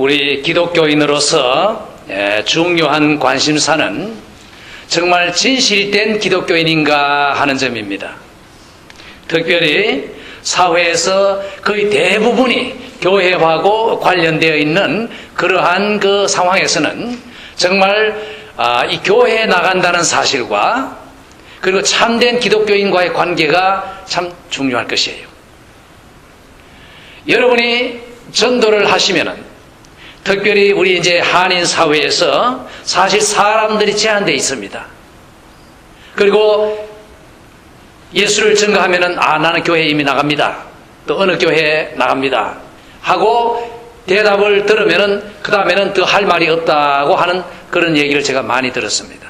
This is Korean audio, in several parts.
우리 기독교인으로서 중요한 관심사는 정말 진실이 된 기독교인인가 하는 점입니다. 특별히 사회에서 거의 대부분이 교회하고 관련되어 있는 그러한 그 상황에서는 정말 이 교회에 나간다는 사실과 그리고 참된 기독교인과의 관계가 참 중요할 것이에요. 여러분이 전도를 하시면은 특별히 우리 이제 한인 사회에서 사실 사람들이 제한되어 있습니다. 그리고 예수를 증거하면은 나는 교회에 이미 나갑니다. 또 어느 교회에 나갑니다. 하고 대답을 들으면은 그 다음에는 더 할 말이 없다고 하는 그런 얘기를 제가 많이 들었습니다.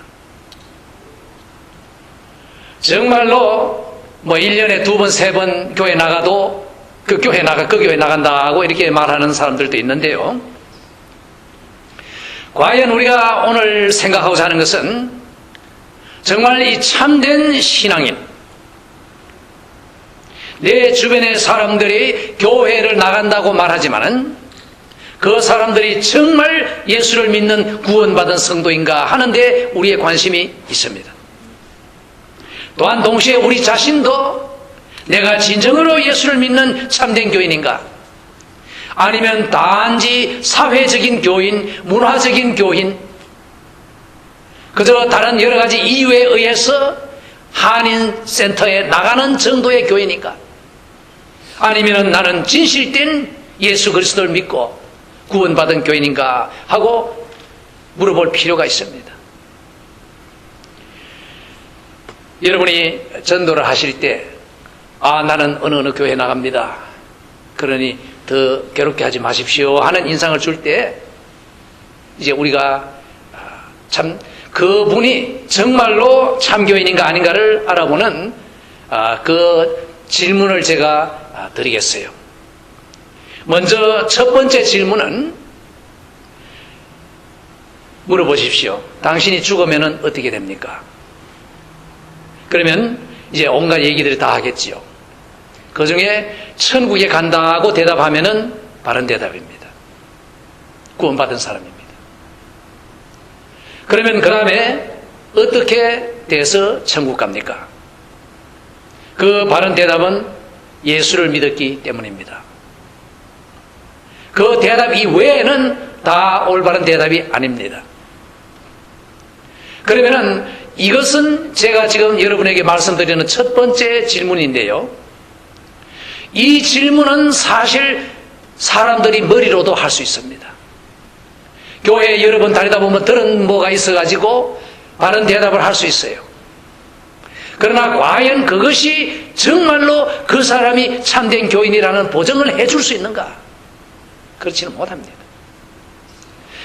정말로 뭐 1년에 2번, 3번 교회 나가도 그 교회 나간다고 이렇게 말하는 사람들도 있는데요. 과연 우리가 오늘 생각하고자 하는 것은 정말 이 참된 신앙인, 내 주변의 사람들이 교회를 나간다고 말하지만은 그 사람들이 정말 예수를 믿는 구원받은 성도인가 하는데 우리의 관심이 있습니다. 또한 동시에 우리 자신도 내가 진정으로 예수를 믿는 참된 교인인가? 아니면 단지 사회적인 교인, 문화적인 교인, 그저 다른 여러 가지 이유에 의해서 한인센터에 나가는 정도의 교인인가? 아니면 나는 진실된 예수 그리스도를 믿고 구원받은 교인인가 하고 물어볼 필요가 있습니다. 여러분이 전도를 하실 때 나는 어느 교회에 나갑니다. 그러니 더 괴롭게 하지 마십시오 하는 인상을 줄 때 이제 우리가 참 그분이 정말로 참교인인가 아닌가를 알아보는 그 질문을 제가 드리겠어요. 먼저 첫 번째 질문은 물어보십시오. 당신이 죽으면 어떻게 됩니까? 그러면 이제 온갖 얘기들이 다 하겠지요. 그 중에 천국에 간다고 대답하면은 바른 대답입니다. 구원받은 사람입니다. 그러면 그 다음에 어떻게 돼서 천국 갑니까? 그 바른 대답은 예수를 믿었기 때문입니다. 그 대답 이외에는 다 올바른 대답이 아닙니다. 그러면은 이것은 제가 지금 여러분에게 말씀드리는 첫 번째 질문인데요. 이 질문은 사실 사람들이 머리로도 할 수 있습니다. 교회에 여러 번 다니다 보면 들은 뭐가 있어가지고 바른 대답을 할 수 있어요. 그러나 과연 그것이 정말로 그 사람이 참된 교인이라는 보증을 해줄 수 있는가? 그렇지는 못합니다.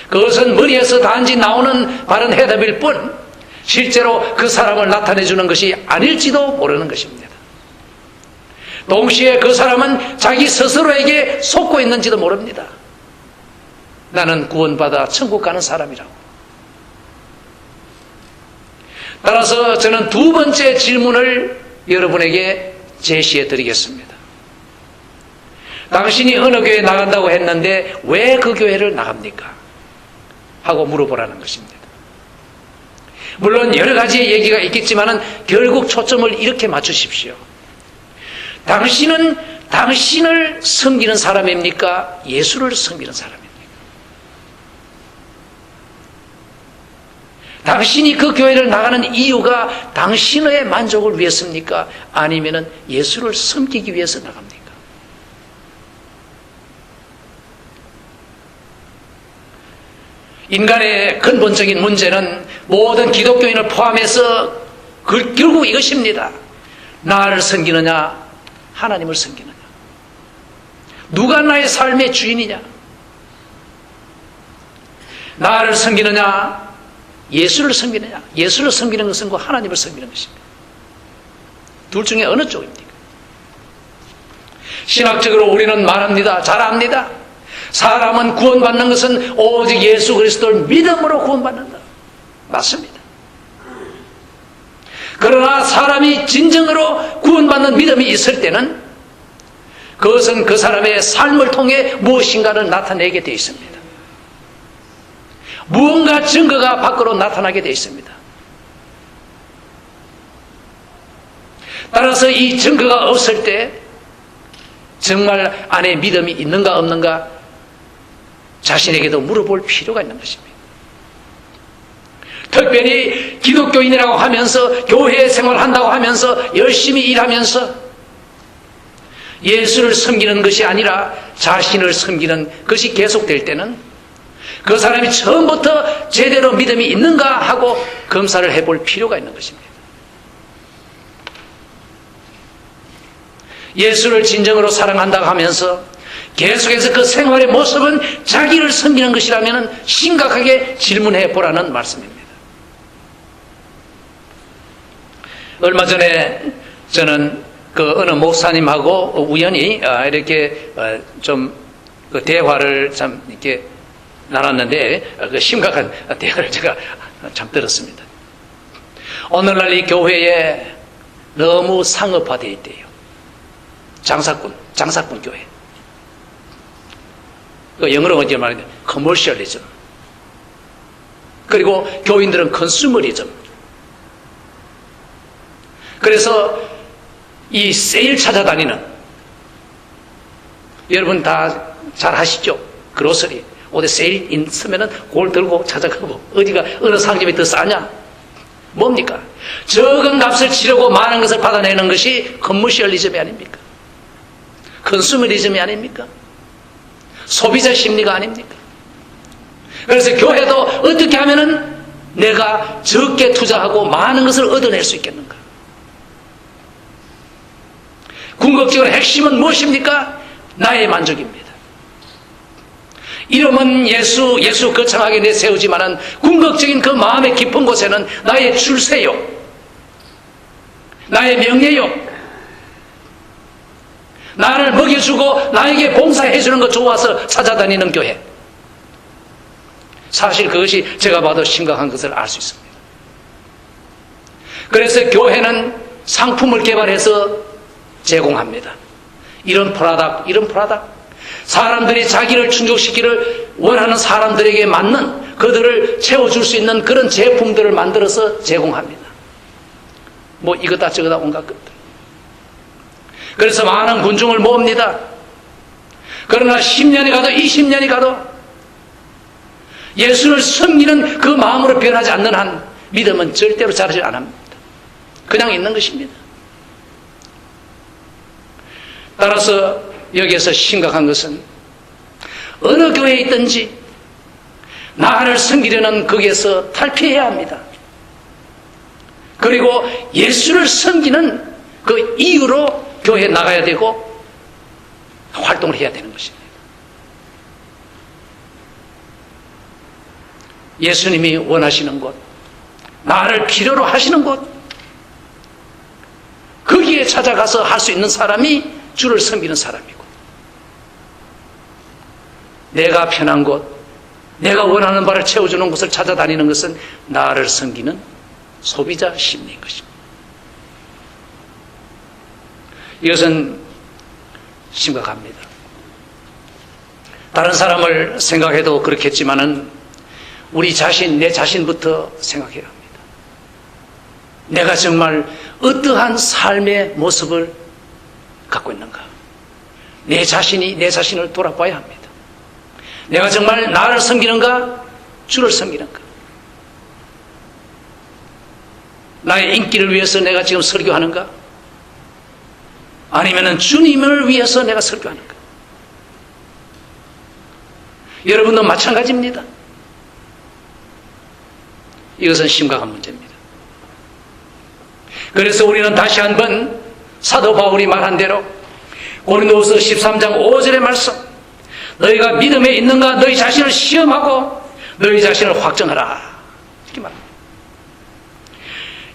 그것은 머리에서 단지 나오는 바른 해답일 뿐 실제로 그 사람을 나타내주는 것이 아닐지도 모르는 것입니다. 동시에 그 사람은 자기 스스로에게 속고 있는지도 모릅니다. 나는 구원받아 천국 가는 사람이라고. 따라서 저는 두 번째 질문을 여러분에게 제시해 드리겠습니다. 당신이 어느 교회에 나간다고 했는데 왜 그 교회를 나갑니까? 하고 물어보라는 것입니다. 물론 여러 가지의 얘기가 있겠지만 결국 초점을 이렇게 맞추십시오. 당신은 당신을 섬기는 사람입니까? 예수를 섬기는 사람입니까? 당신이 그 교회를 나가는 이유가 당신의 만족을 위해서입니까? 아니면 예수를 섬기기 위해서 나갑니까? 인간의 근본적인 문제는 모든 기독교인을 포함해서 결국 이것입니다. 나를 섬기느냐, 하나님을 섬기느냐. 누가 나의 삶의 주인이냐? 나를 섬기느냐, 예수를 섬기느냐. 예수를 섬기는 것은 그 하나님을 섬기는 것입니다. 둘 중에 어느 쪽입니까? 신학적으로 우리는 말합니다. 잘 압니다. 사람은 구원받는 것은 오직 예수 그리스도를 믿음으로 구원받는다. 맞습니다. 그러나 사람이 진정으로 구원받는 믿음이 있을 때는 그것은 그 사람의 삶을 통해 무엇인가를 나타내게 되어 있습니다. 무언가 증거가 밖으로 나타나게 되어 있습니다. 따라서 이 증거가 없을 때 정말 안에 믿음이 있는가 없는가 자신에게도 물어볼 필요가 있는 것입니다. 특별히 기독교인이라고 하면서 교회 생활한다고 하면서 열심히 일하면서 예수를 섬기는 것이 아니라 자신을 섬기는 것이 계속될 때는 그 사람이 처음부터 제대로 믿음이 있는가 하고 검사를 해볼 필요가 있는 것입니다. 예수를 진정으로 사랑한다고 하면서 계속해서 그 생활의 모습은 자기를 섬기는 것이라면 심각하게 질문해 보라는 말씀입니다. 얼마 전에 저는 그 어느 목사님하고 우연히 이렇게 좀 그 대화를 참 이렇게 나눴는데 그 심각한 대화를 제가 참 들었습니다. 오늘날 이 교회에 너무 상업화되어 있대요. 장사꾼 교회. 그 영어로 언제 말하냐? 커머셜리즘. 그리고 교인들은 컨슈머리즘. 그래서 이 세일 찾아다니는, 여러분 다 잘 아시죠? 그로서리. 어디 세일 있으면은 그걸 들고 찾아가고, 어디가, 어느 상점이 더 싸냐? 뭡니까? 적은 값을 치르고 많은 것을 받아내는 것이 커머셜리즘이 아닙니까? 컨슈머리즘이 아닙니까? 소비자 심리가 아닙니까? 그래서 교회도 어떻게 하면은 내가 적게 투자하고 많은 것을 얻어낼 수 있겠는가? 궁극적으로 핵심은 무엇입니까? 나의 만족입니다. 이름은 예수 거창하게 내세우지만은 궁극적인 그 마음의 깊은 곳에는 나의 출세욕, 나의 명예욕, 나를 먹여주고 나에게 봉사해주는 거 좋아서 찾아다니는 교회. 사실 그것이 제가 봐도 심각한 것을 알 수 있습니다. 그래서 교회는 상품을 개발해서 제공합니다. 이런 프로덕트. 사람들이 자기를 충족시키기를 원하는 사람들에게 맞는, 그들을 채워줄 수 있는 그런 제품들을 만들어서 제공합니다. 뭐 이거다 저거다 온갖 것들. 그래서 많은 군중을 모읍니다. 그러나 10년이 가도 20년이 가도 예수를 섬기는 그 마음으로 변하지 않는 한 믿음은 절대로 자라지 않습니다. 그냥 있는 것입니다. 따라서 여기에서 심각한 것은 어느 교회에 있든지 나를 섬기려는 거기에서 탈피해야 합니다. 그리고 예수를 섬기는 그 이유로 교회에 나가야 되고 활동을 해야 되는 것입니다. 예수님이 원하시는 곳, 나를 필요로 하시는 곳, 거기에 찾아가서 할 수 있는 사람이 주를 섬기는 사람이고, 내가 편한 곳, 내가 원하는 바를 채워주는 곳을 찾아다니는 것은 나를 섬기는 소비자 심리인 것입니다. 이것은 심각합니다. 다른 사람을 생각해도 그렇겠지만은 우리 자신, 내 자신부터 생각해야 합니다. 내가 정말 어떠한 삶의 모습을 갖고 있는가? 내 자신이 내 자신을 돌아봐야 합니다. 내가 정말 나를 섬기는가? 주를 섬기는가? 나의 인기를 위해서 내가 지금 설교하는가? 아니면은 주님을 위해서 내가 설교하는가? 여러분도 마찬가지입니다. 이것은 심각한 문제입니다. 그래서 우리는 다시 한번 사도 바울이 말한 대로 고린도후서 13장 5절의 말씀, 너희가 믿음에 있는가 너희 자신을 시험하고 너희 자신을 확정하라, 이렇게 말합니다.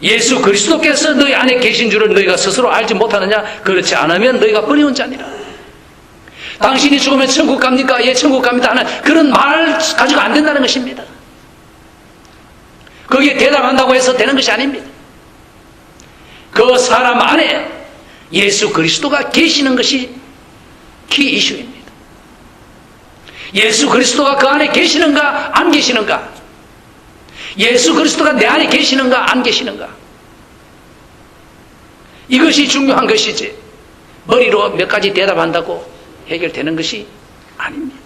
예수 그리스도께서 너희 안에 계신 줄을 너희가 스스로 알지 못하느냐? 그렇지 않으면 너희가 버리운 자니라. 당신이 죽으면 천국 갑니까? 예, 천국 갑니다 하는 그런 말 가지고 안 된다는 것입니다. 거기에 대답한다고 해서 되는 것이 아닙니다. 그 사람 안에 예수 그리스도가 계시는 것이 키 이슈입니다. 예수 그리스도가 그 안에 계시는가 안 계시는가, 예수 그리스도가 내 안에 계시는가 안 계시는가? 이것이 중요한 것이지 머리로 몇 가지 대답한다고 해결되는 것이 아닙니다.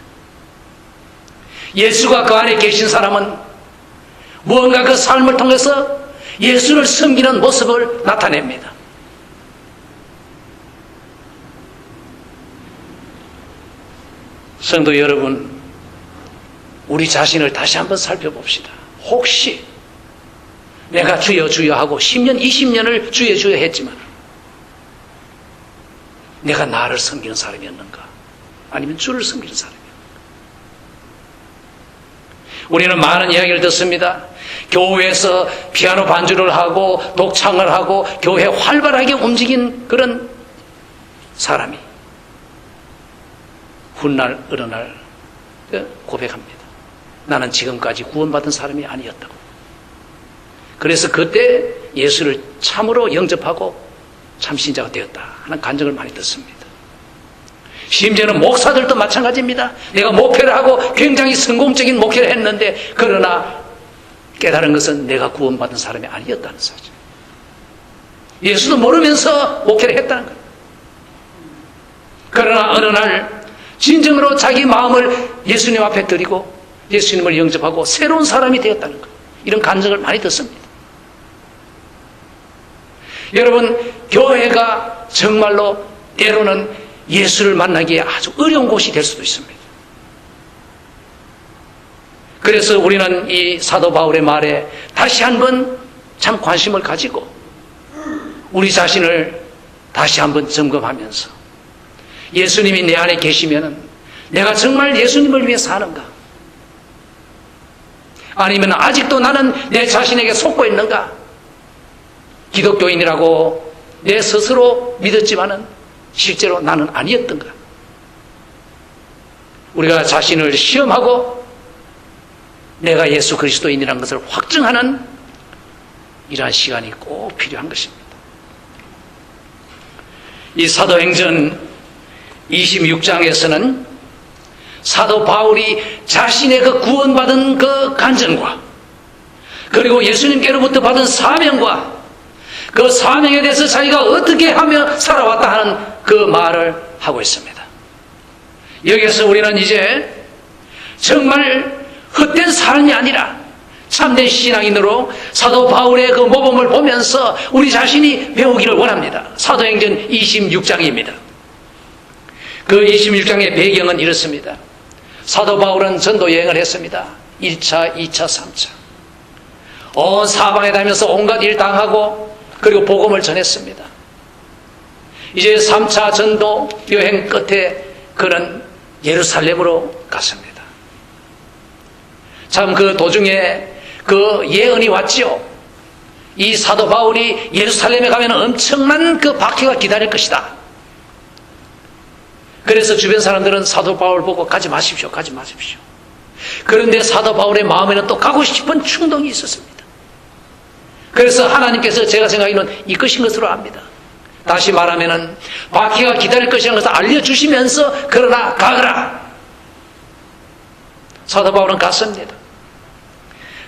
예수가 그 안에 계신 사람은 무언가 그 삶을 통해서 예수를 섬기는 모습을 나타냅니다. 성도 여러분, 우리 자신을 다시 한번 살펴봅시다. 혹시 내가 주여 주여 하고 10년, 20년을 주여 주여 했지만 내가 나를 섬기는 사람이었는가? 아니면 주를 섬기는 사람이었는가? 우리는 많은 이야기를 듣습니다. 교회에서 피아노 반주를 하고 독창을 하고 교회 활발하게 움직인 그런 사람이 훗날 어느 날 고백합니다. 나는 지금까지 구원받은 사람이 아니었다고. 그래서 그때 예수를 참으로 영접하고 참신자가 되었다 하는 간증을 많이 듣습니다. 심지어는 목사들도 마찬가지입니다. 내가 목회를 하고 굉장히 성공적인 목회를 했는데 그러나 깨달은 것은 내가 구원받은 사람이 아니었다는 사실. 예수도 모르면서 목회를 했다는 거예요. 그러나 어느 날 진정으로 자기 마음을 예수님 앞에 드리고 예수님을 영접하고 새로운 사람이 되었다는 거예요. 이런 간증을 많이 듣습니다. 여러분, 교회가 정말로 때로는 예수를 만나기에 아주 어려운 곳이 될 수도 있습니다. 그래서 우리는 이 사도 바울의 말에 다시 한번 참 관심을 가지고 우리 자신을 다시 한번 점검하면서 예수님이 내 안에 계시면 내가 정말 예수님을 위해 사는가? 아니면 아직도 나는 내 자신에게 속고 있는가? 기독교인이라고 내 스스로 믿었지만은 실제로 나는 아니었던가? 우리가 자신을 시험하고 내가 예수 그리스도인이라는 것을 확증하는 이러한 시간이 꼭 필요한 것입니다. 이 사도행전 26장에서는 사도 바울이 자신의 그 구원받은 그 간증과 그리고 예수님께로부터 받은 사명과 그 사명에 대해서 자기가 어떻게 하며 살아왔다 하는 그 말을 하고 있습니다. 여기에서 우리는 이제 정말 헛된 삶이 아니라 참된 신앙인으로 사도 바울의 그 모범을 보면서 우리 자신이 배우기를 원합니다. 사도행전 26장입니다. 그 26장의 배경은 이렇습니다. 사도 바울은 전도 여행을 했습니다. 1차, 2차, 3차. 온 사방에 다니면서 온갖 일 당하고 그리고 복음을 전했습니다. 이제 3차 전도 여행 끝에 그는 예루살렘으로 갔습니다. 참 그 도중에 그 예언이 왔지요. 이 사도 바울이 예루살렘에 가면 엄청난 그 박해가 기다릴 것이다. 그래서 주변 사람들은 사도 바울 보고 가지 마십시오, 가지 마십시오. 그런데 사도 바울의 마음에는 또 가고 싶은 충동이 있었습니다. 그래서 하나님께서 제가 생각하기는 이끄신 것으로 압니다. 다시 말하면은 박해가 기다릴 것이라는 것을 알려주시면서 그러나 가거라. 사도 바울은 갔습니다.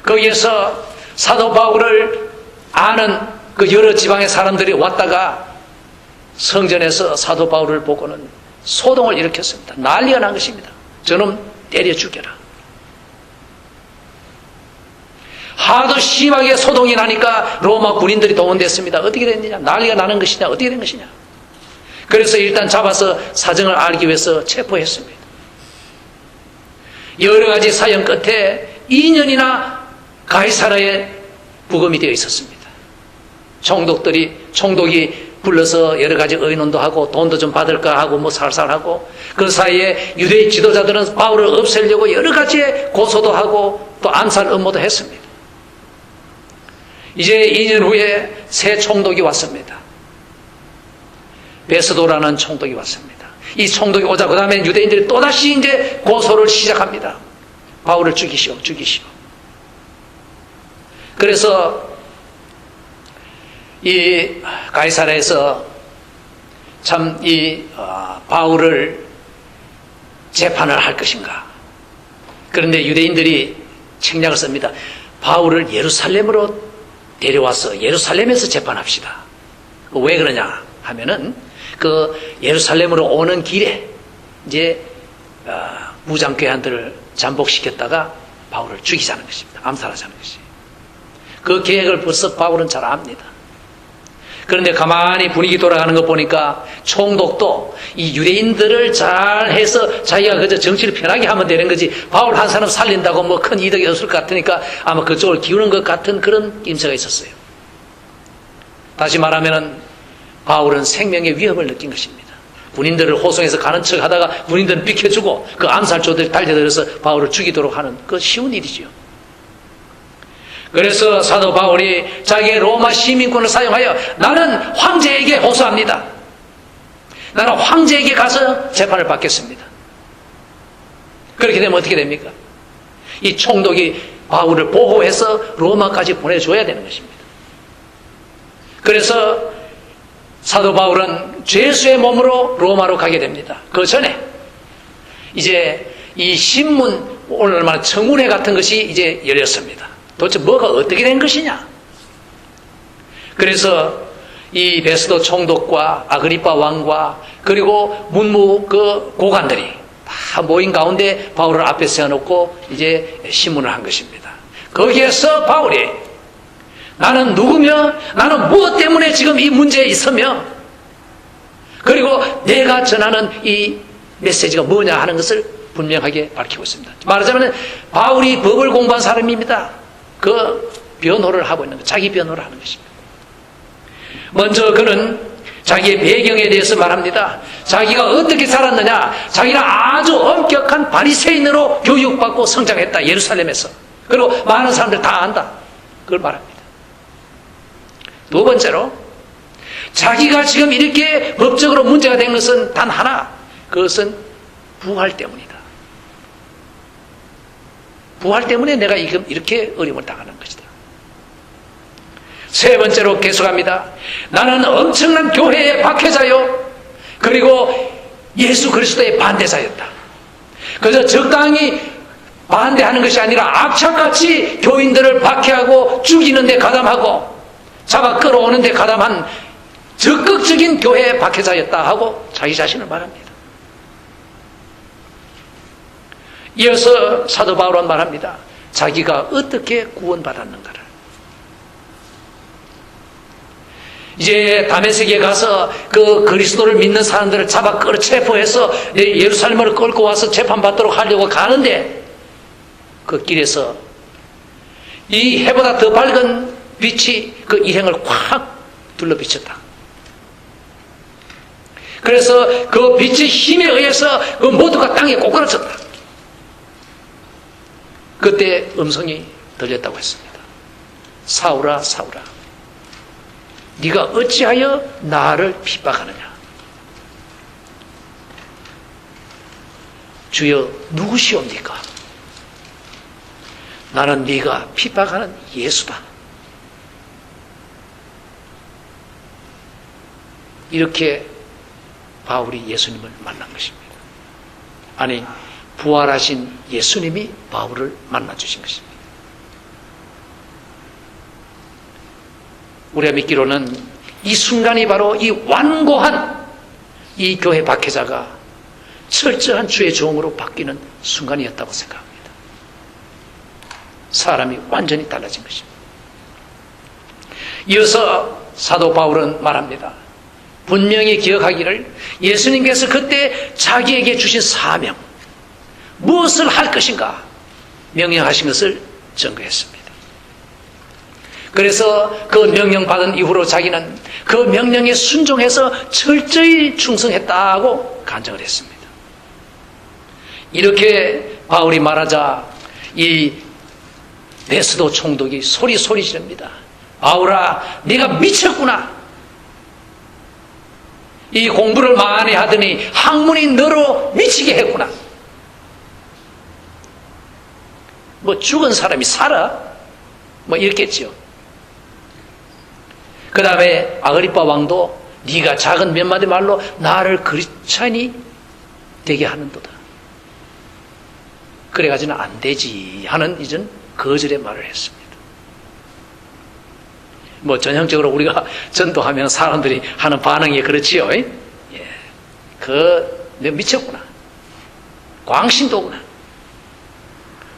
거기에서 사도 바울을 아는 그 여러 지방의 사람들이 왔다가 성전에서 사도 바울을 보고는 소동을 일으켰습니다. 난리가 난 것입니다. 저놈 때려 죽여라. 하도 심하게 소동이 나니까 로마 군인들이 동원됐습니다. 어떻게 됐느냐? 난리가 나는 것이냐? 어떻게 된 것이냐? 그래서 일단 잡아서 사정을 알기 위해서 체포했습니다. 여러 가지 사연 끝에 2년이나 가이사라에 부검이 되어 있었습니다. 총독이 불러서 여러 가지 의논도 하고 돈도 좀 받을까 하고 뭐 살살 하고 그 사이에 유대인 지도자들은 바울을 없애려고 여러 가지의 고소도 하고 또 암살 음모도 했습니다. 이제 2년 후에 새 총독이 왔습니다. 베스도라는 총독이 왔습니다. 이 총독이 오자 그 다음에 유대인들이 또다시 이제 고소를 시작합니다. 바울을 죽이시오. 그래서 이 가이사라에서 참 이 바울을 재판을 할 것인가. 그런데 유대인들이 책략을 씁니다. 바울을 예루살렘으로 데려와서 예루살렘에서 재판합시다. 왜 그러냐 하면은 그 예루살렘으로 오는 길에 이제 무장괴한들을 잠복시켰다가 바울을 죽이자는 것입니다. 암살하자는 것이. 그 계획을 벌써 바울은 잘 압니다. 그런데 가만히 분위기 돌아가는 거 보니까 총독도 이 유대인들을 잘 해서 자기가 그저 정치를 편하게 하면 되는 거지, 바울 한 사람 살린다고 뭐 큰 이득이 없을 것 같으니까 아마 그쪽을 기우는 것 같은 그런 낌새가 있었어요. 다시 말하면은 바울은 생명의 위협을 느낀 것입니다. 군인들을 호송해서 가는 척 하다가 군인들은 비켜주고 그 암살조들이 달려들어서 바울을 죽이도록 하는 그 쉬운 일이죠. 그래서 사도 바울이 자기의 로마 시민권을 사용하여 나는 황제에게 호소합니다. 나는 황제에게 가서 재판을 받겠습니다. 그렇게 되면 어떻게 됩니까? 이 총독이 바울을 보호해서 로마까지 보내줘야 되는 것입니다. 그래서 사도 바울은 죄수의 몸으로 로마로 가게 됩니다. 그 전에 이제 이 신문, 오늘 말하는 청문회 같은 것이 이제 열렸습니다. 도대체 뭐가 어떻게 된 것이냐? 그래서 이 베스도 총독과 아그리파 왕과 그리고 문무 그 고관들이 다 모인 가운데 바울을 앞에 세워놓고 이제 신문을 한 것입니다. 거기에서 바울이 나는 누구며 나는 무엇 때문에 지금 이 문제에 있으며 그리고 내가 전하는 이 메시지가 뭐냐 하는 것을 분명하게 밝히고 있습니다. 말하자면 바울이 법을 공부한 사람입니다. 그 변호를 하고 있는 것, 자기 변호를 하는 것입니다. 먼저 그는 자기의 배경에 대해서 말합니다. 자기가 어떻게 살았느냐, 자기는 아주 엄격한 바리새인으로 교육받고 성장했다, 예루살렘에서. 그리고 많은 사람들 다 안다, 그걸 말합니다. 두 번째로 자기가 지금 이렇게 법적으로 문제가 된 것은 단 하나, 그것은 부활 때문이다. 부활 때문에 내가 이렇게 어려움을 당하는 것이다. 세 번째로 계속합니다. 나는 엄청난 교회의 박해자요, 그리고 예수 그리스도의 반대자였다. 그래서 적당히 반대하는 것이 아니라 악착같이 교인들을 박해하고 죽이는 데 가담하고 잡아 끌어오는 데 가담한 적극적인 교회의 박해자였다 하고 자기 자신을 말합니다. 이어서 사도 바울은 말합니다. 자기가 어떻게 구원받았는가를. 이제 다메섹에 가서 그 그리스도를 믿는 사람들을 잡아 끌어 체포해서 예루살렘으로 끌고 와서 재판받도록 하려고 가는데 그 길에서 이 해보다 더 밝은 빛이 그 일행을 확 둘러비쳤다. 그래서 그 빛의 힘에 의해서 그 모두가 땅에 꼬꾸라졌다. 그때 음성이 들렸다고 했습니다. 사울아, 사울아, 네가 어찌하여 나를 핍박하느냐? 주여, 누구시옵니까? 나는 네가 핍박하는 예수다. 이렇게 바울이 예수님을 만난 것입니다. 아니, 부활하신 예수님이 바울을 만나주신 것입니다. 우리가 믿기로는 이 순간이 바로 이 완고한 이 교회 박해자가 철저한 주의 종으로 바뀌는 순간이었다고 생각합니다. 사람이 완전히 달라진 것입니다. 이어서 사도 바울은 말합니다. 분명히 기억하기를 예수님께서 그때 자기에게 주신 사명, 무엇을 할 것인가 명령하신 것을 증거했습니다. 그래서 그 명령받은 이후로 자기는 그 명령에 순종해서 철저히 충성했다고 간증을 했습니다. 이렇게 바울이 말하자 이 베스도 총독이 소리 지릅니다. 바울아, 네가 미쳤구나. 이 공부를 많이 하더니 학문이 너로 미치게 했구나. 뭐 죽은 사람이 살아? 뭐 이랬겠죠. 그 다음에 아그리파 왕도 네가 작은 몇 마디 말로 나를 그리스도인이 되게 하는도다. 그래가지고는 안 되지 하는 이전 거절의 말을 했습니다. 뭐 전형적으로 우리가 전도하면 사람들이 하는 반응이 그렇지요. 예. 너 미쳤구나. 광신도구나.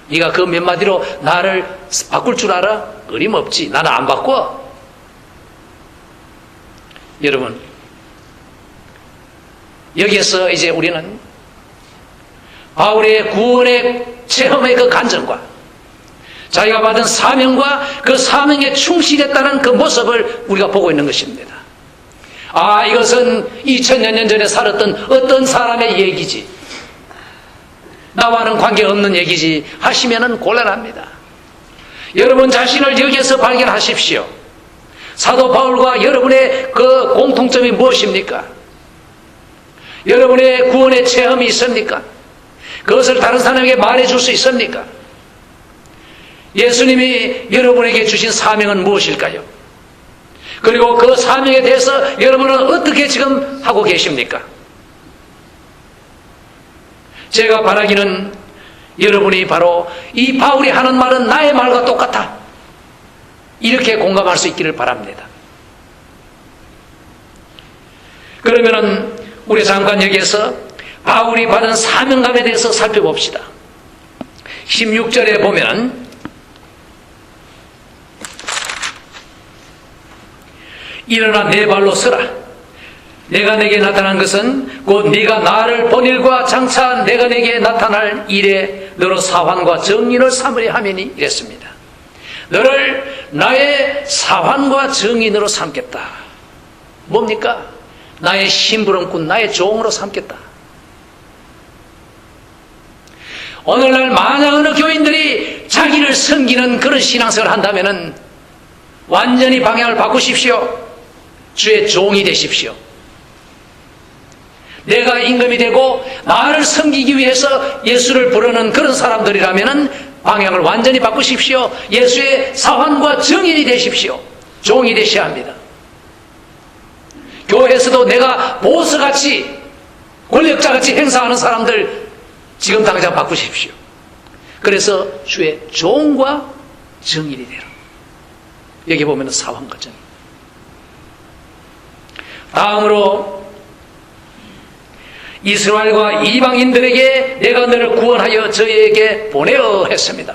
네가 그 몇 마디로 나를 바꿀 줄 알아? 어림없지. 나는 안 바꿔. 여러분, 여기에서 이제 우리는 바울의 구원의 체험의 그 간증과 자기가 받은 사명과 그 사명에 충실했다는 그 모습을 우리가 보고 있는 것입니다. 아, 이것은 2000여 년 전에 살았던 어떤 사람의 얘기지, 나와는 관계없는 얘기지 하시면은 곤란합니다. 여러분 자신을 여기에서 발견하십시오. 사도 바울과 여러분의 그 공통점이 무엇입니까? 여러분의 구원의 체험이 있습니까? 그것을 다른 사람에게 말해줄 수 있습니까? 예수님이 여러분에게 주신 사명은 무엇일까요? 그리고 그 사명에 대해서 여러분은 어떻게 지금 하고 계십니까? 제가 바라기는 여러분이 바로 이 바울이 하는 말은 나의 말과 똑같아, 이렇게 공감할 수 있기를 바랍니다. 그러면은 우리 잠깐 여기에서 바울이 받은 사명감에 대해서 살펴봅시다. 16절에 보면 일어나 내 발로 서라. 내가 내게 나타난 것은 곧 네가 나를 본 일과 장차 내가 내게 나타날 일에 너로 사환과 정인을 삼으려 함이니 이랬습니다. 너를 나의 사환과 정인으로 삼겠다. 뭡니까? 나의 심부름꾼, 나의 종으로 삼겠다. 오늘날 만약 어느 교인들이 자기를 섬기는 그런 신앙생활을 한다면 완전히 방향을 바꾸십시오. 주의 종이 되십시오. 내가 임금이 되고 나를 섬기기 위해서 예수를 부르는 그런 사람들이라면 방향을 완전히 바꾸십시오. 예수의 사환과 정인이 되십시오. 종이 되셔야 합니다. 교회에서도 내가 보스같이, 권력자같이 행사하는 사람들 지금 당장 바꾸십시오. 그래서 주의 종과 정인이 되라. 여기 보면 사환과 정인. 다음으로 이스라엘과 이방인들에게 내가 너를 구원하여 저희에게 보내어 했습니다.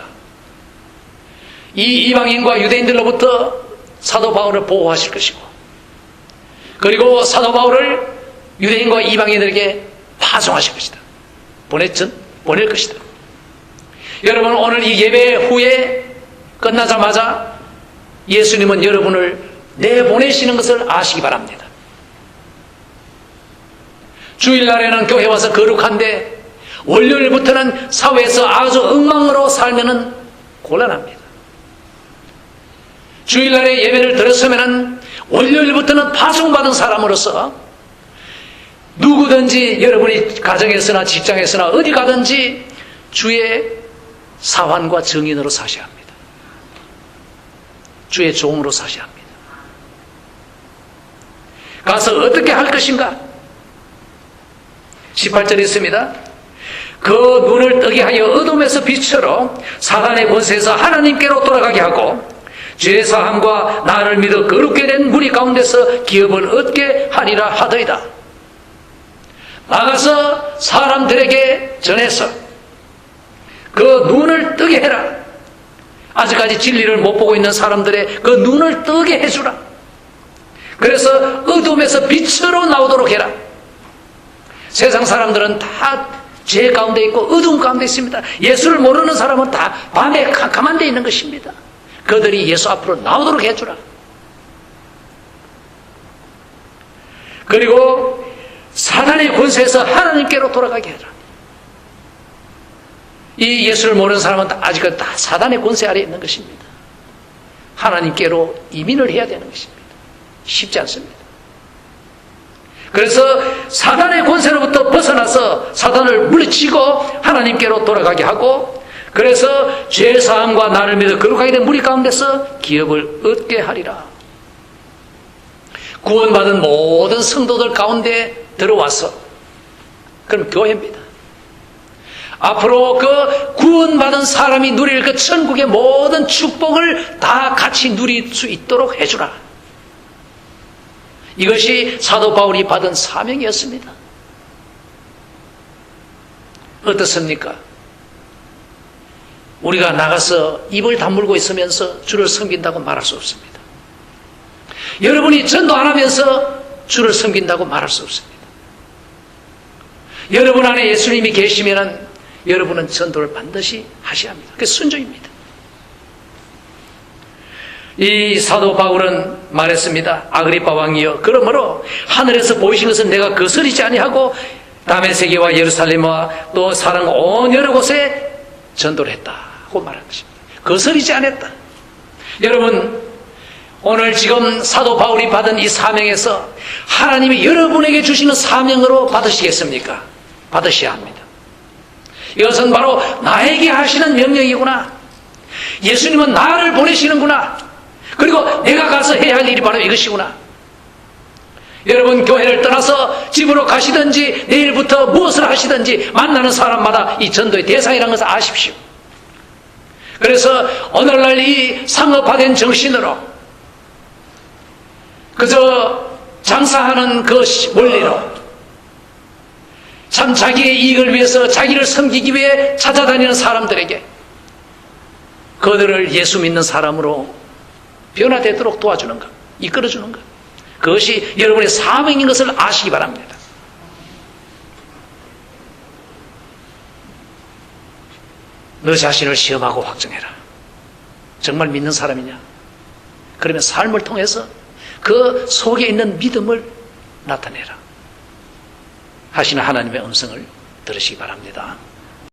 이 이방인과 유대인들로부터 사도 바울을 보호하실 것이고, 그리고 사도 바울을 유대인과 이방인들에게 파송하실 것이다. 보낼 것이다. 여러분, 오늘 이 예배 후에 끝나자마자 예수님은 여러분을 내보내시는 것을 아시기 바랍니다. 주일날에는 교회 와서 거룩한데 월요일부터는 사회에서 아주 엉망으로 살면은 곤란합니다. 주일날에 예배를 들었으면은 월요일부터는 파송받은 사람으로서 누구든지 여러분이 가정에서나 직장에서나 어디 가든지 주의 사환과 정인으로 사셔야 합니다. 주의 종으로 사셔야 합니다. 가서 어떻게 할 것인가? 18절에 있습니다. 그 눈을 뜨게 하여 어둠에서 빛으로 사단의 권세에서 하나님께로 돌아가게 하고 죄사함과 나를 믿어 거룩게 된 무리 가운데서 기업을 얻게 하리라 하더이다. 나가서 사람들에게 전해서 그 눈을 뜨게 해라. 아직까지 진리를 못 보고 있는 사람들의 그 눈을 뜨게 해주라. 그래서 어둠에서 빛으로 나오도록 해라. 세상 사람들은 다 죄 가운데 있고 어두운 가운데 있습니다. 예수를 모르는 사람은 다 밤에 캄캄한 데 있는 것입니다. 그들이 예수 앞으로 나오도록 해주라. 그리고 사단의 권세에서 하나님께로 돌아가게 해라. 이 예수를 모르는 사람은 아직까지 다 사단의 권세 아래에 있는 것입니다. 하나님께로 이민을 해야 되는 것입니다. 쉽지 않습니다. 그래서 사단의 권세로부터 벗어나서 사단을 물리치고 하나님께로 돌아가게 하고, 그래서 죄사함과 나를 믿어 거룩하게 된 무리 가운데서 기업을 얻게 하리라. 구원받은 모든 성도들 가운데 들어와서, 그럼 교회입니다. 앞으로 그 구원받은 사람이 누릴 그 천국의 모든 축복을 다 같이 누릴 수 있도록 해주라. 이것이 사도 바울이 받은 사명이었습니다. 어떻습니까? 우리가 나가서 입을 다물고 있으면서 주를 섬긴다고 말할 수 없습니다. 여러분이 전도 안 하면서 주를 섬긴다고 말할 수 없습니다. 여러분 안에 예수님이 계시면 여러분은 전도를 반드시 하셔야 합니다. 그게 순종입니다. 이 사도 바울은 말했습니다. 아그리파 왕이여, 그러므로 하늘에서 보이신 것은 내가 거스리지 아니하고 다메섹과 예루살렘과 또 사랑 온 여러 곳에 전도를 했다고 말한 것입니다. 거스리지 않았다. 여러분, 오늘 지금 사도 바울이 받은 이 사명에서 하나님이 여러분에게 주시는 사명으로 받으시겠습니까? 받으셔야 합니다. 이것은 바로 나에게 하시는 명령이구나. 예수님은 나를 보내시는구나. 그리고 내가 가서 해야 할 일이 바로 이것이구나. 여러분, 교회를 떠나서 집으로 가시든지 내일부터 무엇을 하시든지 만나는 사람마다 이 전도의 대상이라는 것을 아십시오. 그래서 오늘날 이 상업화된 정신으로 그저 장사하는 그 원리로 참 자기의 이익을 위해서 자기를 섬기기 위해 찾아다니는 사람들에게 그들을 예수 믿는 사람으로 변화되도록 도와주는 것, 이끌어주는 것, 그것이 여러분의 사명인 것을 아시기 바랍니다. 너 자신을 시험하고 확정해라. 정말 믿는 사람이냐? 그러면 삶을 통해서 그 속에 있는 믿음을 나타내라 하시는 하나님의 음성을 들으시기 바랍니다.